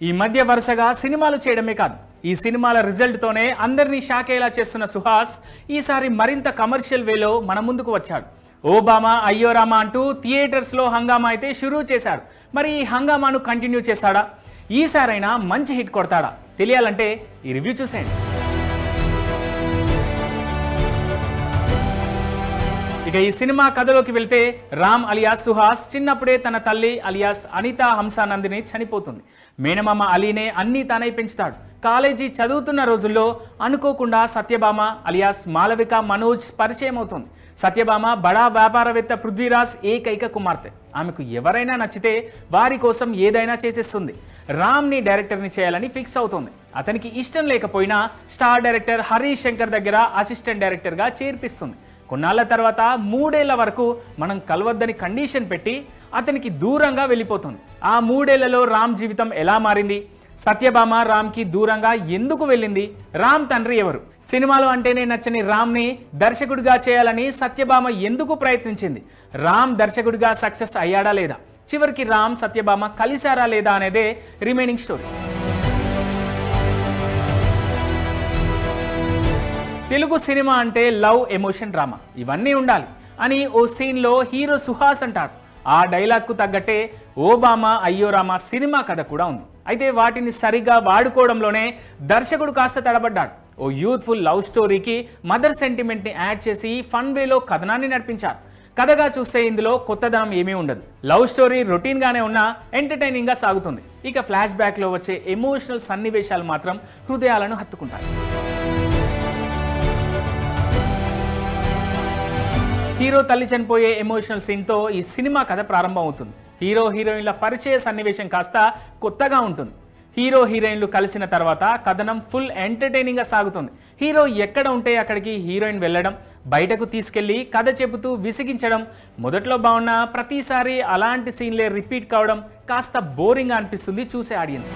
ఈ మధ్య వరుసగా సినిమాలు చేయడమే కాదు, ఈ సినిమాల రిజల్ట్ తోనే అందరినీ షాక్ అయ్యేలా చేస్తున్న సుహాస్ ఈసారి మరింత కమర్షియల్ వేలో మన ముందుకు వచ్చాడు. ఓబామా అయ్యో రామా అంటూ థియేటర్స్లో హంగామా అయితే షురూ చేశాడు. మరి ఈ హంగామాను కంటిన్యూ చేస్తాడా? ఈసారైనా మంచి హిట్ కొడతాడా? తెలియాలంటే ఈ రివ్యూ చూసేయండి. ఇక ఈ సినిమా కథలోకి వెళ్తే రామ్ అలియాస్ సుహాస్ చిన్నప్పుడే తన తల్లి అలియాస్ అనితా హంసానందిని చనిపోతుంది. మేనమామ అలీనే అన్నీ తానై పెంచుతాడు. కాలేజీ చదువుతున్న రోజుల్లో అనుకోకుండా సత్యభామ అలియాస్ మాలవిక మనోజ్ పరిచయం అవుతుంది. సత్యభామ బడా వ్యాపారవేత్త పృథ్వీరాజ్ ఏకైక కుమార్తె. ఆమెకు ఎవరైనా నచ్చితే వారి కోసం ఏదైనా చేసేస్తుంది. రామ్ని డైరెక్టర్ని చేయాలని ఫిక్స్ అవుతుంది. అతనికి ఇష్టం లేకపోయినా స్టార్ డైరెక్టర్ హరీష్ శంకర్ దగ్గర అసిస్టెంట్ డైరెక్టర్గా చేర్పిస్తుంది. కొన్నాళ్ళ తర్వాత 3 ఏళ్ల వరకు మనం కలవద్దని కండిషన్ పెట్టి అతనికి దూరంగా వెళ్ళిపోతుంది. ఆ 3 ఏళ్లలో రామ్ జీవితం ఎలా మారింది? సత్యభామ రామ్కి దూరంగా ఎందుకు వెళ్ళింది? రామ్ తండ్రి ఎవరు? సినిమాలో అంటేనే నచ్చని రామ్ని దర్శకుడిగా చేయాలని సత్యభామ ఎందుకు ప్రయత్నించింది? రామ్ దర్శకుడిగా సక్సెస్ అయ్యాడా లేదా? చివరికి రామ్ సత్యభామ కలిశారా లేదా అనేదే రిమైనింగ్ స్టోరీ. తెలుగు సినిమా అంటే లవ్, ఎమోషన్, డ్రామా ఇవన్నీ ఉండాలి అని ఓ సీన్లో హీరో సుహాస్ అంటాడు. ఆ డైలాగ్కు తగ్గట్టే ఓబామా అయ్యో రామా సినిమా కథ కూడా ఉంది. అయితే వాటిని సరిగా వాడుకోవడంలోనే దర్శకుడు కాస్త తడబడ్డాడు. ఓ యూత్ఫుల్ లవ్ స్టోరీకి మదర్ సెంటిమెంట్ని యాడ్ చేసి ఫన్ వేలో కథనాన్ని నడిపించారు. కథగా చూస్తే ఇందులో కొత్తదనం ఏమీ ఉండదు. లవ్ స్టోరీ రొటీన్గానే ఉన్నా ఎంటర్టైనింగ్గా సాగుతుంది. ఇక ఫ్లాష్ బ్యాక్లో వచ్చే ఎమోషనల్ సన్నివేశాలు మాత్రం హృదయాలను హత్తుకుంటాయి. హీరో తల్లి చనిపోయే ఎమోషనల్ సీన్తో ఈ సినిమా కథ ప్రారంభం అవుతుంది. హీరో హీరోయిన్ల పరిచయ సన్నివేశం కాస్త కొత్తగా ఉంటుంది. హీరో హీరోయిన్లు కలిసిన తర్వాత కథనం ఫుల్ ఎంటర్టైనింగ్గా సాగుతుంది. హీరో ఎక్కడ ఉంటే అక్కడికి హీరోయిన్ వెళ్ళడం, బయటకు తీసుకెళ్లి కథ చెబుతూ విసిగించడం మొదట్లో బాగున్నా ప్రతిసారి అలాంటి సీన్లే రిపీట్ కావడం కాస్త బోరింగ్గా అనిపిస్తుంది చూసే ఆడియన్స్.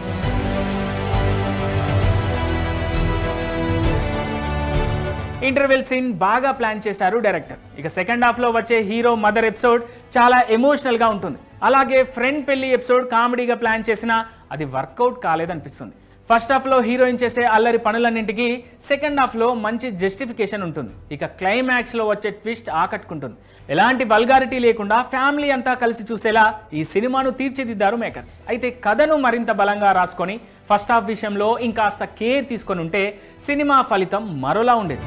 ఇంటర్వెల్ సీన్ బాగా ప్లాన్ చేశారు డైరెక్టర్. ఇక సెకండ్ హాఫ్లో వచ్చే హీరో మదర్ ఎపిసోడ్ చాలా ఎమోషనల్గా ఉంటుంది. అలాగే ఫ్రెండ్ పెళ్లి ఎపిసోడ్ కామెడీగా ప్లాన్ చేసినా అది వర్కౌట్ కాలేదనిపిస్తుంది. ఫస్ట్ హాఫ్లో హీరోయిన్ చేసే అల్లరి పనులన్నింటికి సెకండ్ హాఫ్లో మంచి జస్టిఫికేషన్ ఉంటుంది. ఇక క్లైమాక్స్లో వచ్చే ట్విస్ట్ ఆకట్టుకుంటుంది. ఎలాంటి వల్గారిటీ లేకుండా ఫ్యామిలీ అంతా కలిసి చూసేలా ఈ సినిమాను తీర్చిదిద్దారు మేకర్స్. అయితే కథను మరింత బలంగా రాసుకొని ఫస్ట్ హాఫ్ విషయంలో ఇంకాస్త కేర్ తీసుకొని ఉంటే సినిమా ఫలితం మరోలా ఉండేది.